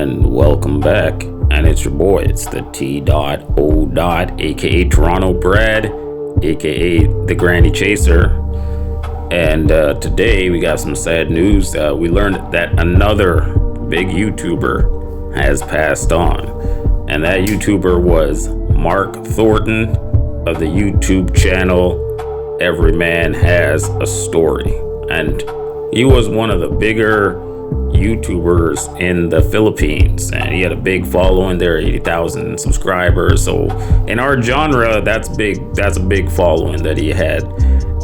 And welcome back. And it's your boy, it's the T.O. aka Toronto Brad, aka the Granny Chaser. And today we got some sad news. We learned that another big YouTuber has passed on. And that YouTuber was Mark Thornton of the YouTube channel Every Man Has a Story. And he was one of the bigger YouTubers in the Philippines, and he had a big following there, 80,000 subscribers. So in our genre, that's big. That's a big following that he had.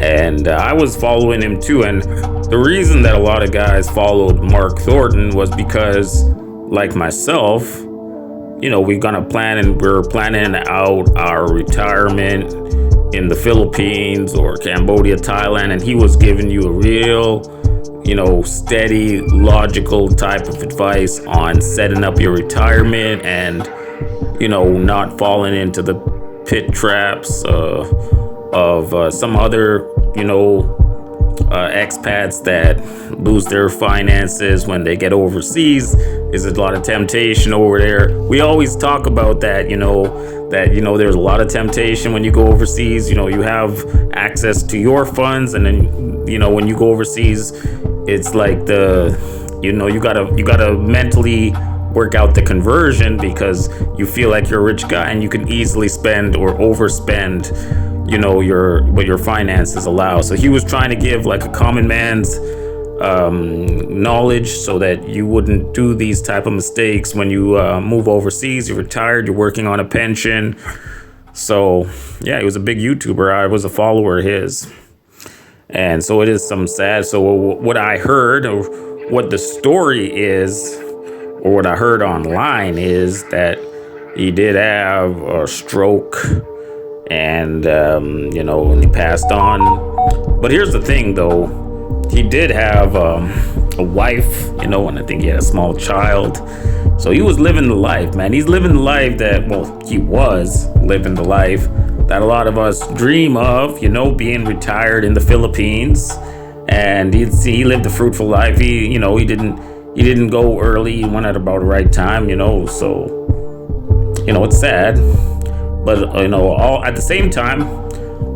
And I was following him too. And the reason that a lot of guys followed Mark Thornton was because, like myself, we're planning out our retirement in the Philippines or Cambodia, Thailand, and he was giving you a real steady, logical type of advice on setting up your retirement and, not falling into the pit traps of some other, expats that lose their finances when they get overseas. There's a lot of temptation over there. We always talk about that, there's a lot of temptation when you go overseas. You have access to your funds, and then, when you go overseas, it's like you gotta mentally work out the conversion, because you feel like you're a rich guy and you can easily spend or overspend, what your finances allow. So he was trying to give like a common man's knowledge so that you wouldn't do these type of mistakes when you move overseas. You're retired, you're working on a pension. So yeah, he was a big YouTuber. I was a follower of his. And so it is some sad. So what I heard, or what the story is, or what I heard online, is that he did have a stroke, and and he passed on. But here's the thing, though, he did have a wife, and I think he had a small child. So he was living the life, man. He's living the life he was living the life that a lot of us dream of, being retired in the Philippines. And he lived a fruitful life. He didn't go early. He went at about the right time, so, it's sad. But, at the same time,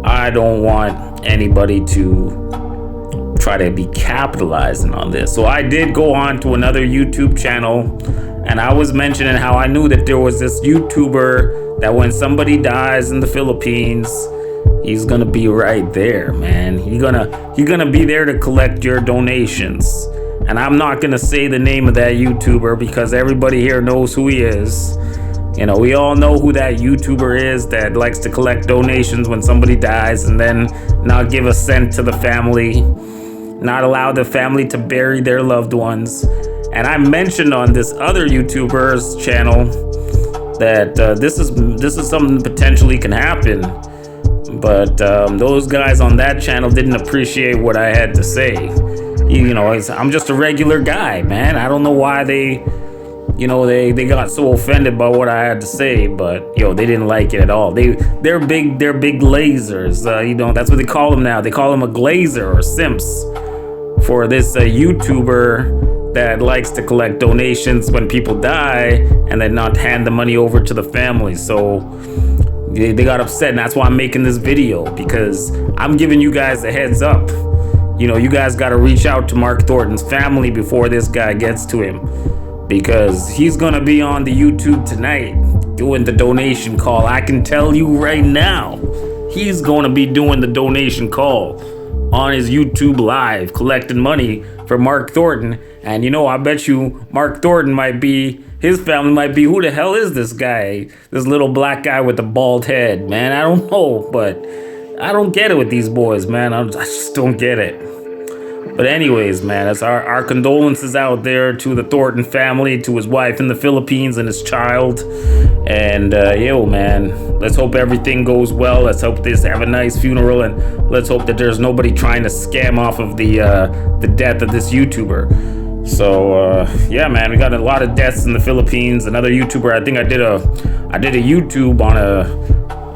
I don't want anybody to try to be capitalizing on this. So I did go on to another YouTube channel, and I was mentioning how I knew that there was this YouTuber that when somebody dies in the Philippines, he's gonna be right there, man. He's gonna be there to collect your donations. And I'm not gonna say the name of that YouTuber because everybody here knows who he is. We all know who that YouTuber is that likes to collect donations when somebody dies and then not give a cent to the family, not allow the family to bury their loved ones. And I mentioned on this other YouTuber's channel that this is something that potentially can happen. But those guys on that channel didn't appreciate what I had to say. I'm just a regular guy, man. I don't know why they got so offended by what I had to say, but they didn't like it at all. They're big lasers. That's what they call them now. They call them a glazer or simps for this YouTuber that likes to collect donations when people die and then not hand the money over to the family. So they got upset, and that's why I'm making this video, because I'm giving you guys a heads up. You guys got to reach out to Mark Thornton's family before this guy gets to him, because he's gonna be on the YouTube tonight doing the donation call. I can tell you right now, he's gonna be doing the donation call on his YouTube live, collecting money for Mark Thornton. And I bet you Mark Thornton his family might be, who the hell is this guy? This little black guy with the bald head, man. I don't know, but I don't get it with these boys, man. I just don't get it. But anyways, man, that's our condolences out there to the Thornton family, to his wife in the Philippines and his child. And man, let's hope everything goes well. Let's hope they have a nice funeral, and let's hope that there's nobody trying to scam off of the death of this YouTuber. So yeah, man, we got a lot of deaths in the Philippines. Another YouTuber, I think I did a YouTube on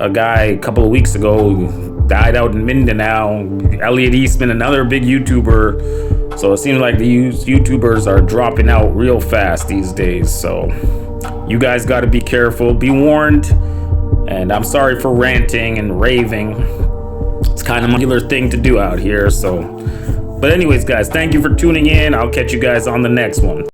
a guy a couple of weeks ago who died out in Mindanao. Elliot Eastman, another big YouTuber, So it seems like these YouTubers are dropping out real fast these days. So you guys got to be careful, be warned. And I'm sorry for ranting and raving. It's kind of a regular thing to do out here. So, but anyways, guys, thank you for tuning in. I'll catch you guys on the next one.